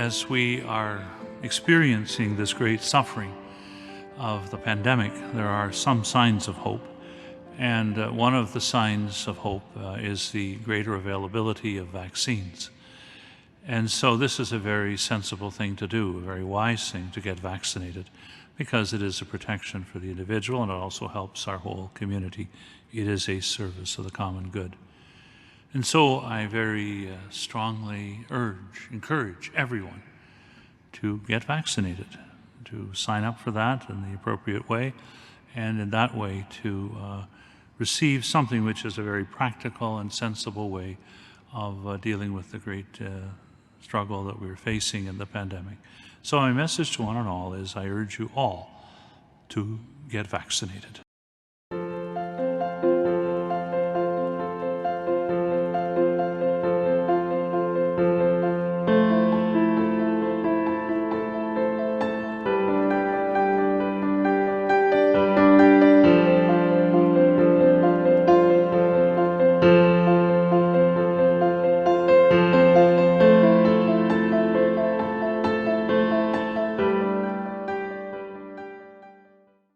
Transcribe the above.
as we are experiencing this great suffering of the pandemic, there are some signs of hope. And one of the signs of hope is the greater availability of vaccines. And so this is a very sensible thing to do, a very wise thing to get vaccinated, because it is a protection for the individual and it also helps our whole community. It is a service of the common good. And so I very strongly encourage everyone to get vaccinated, to sign up for that in the appropriate way, and in that way to receive something which is a very practical and sensible way of dealing with the great struggle that we're facing in the pandemic. So my message to one and all is I urge you all to get vaccinated.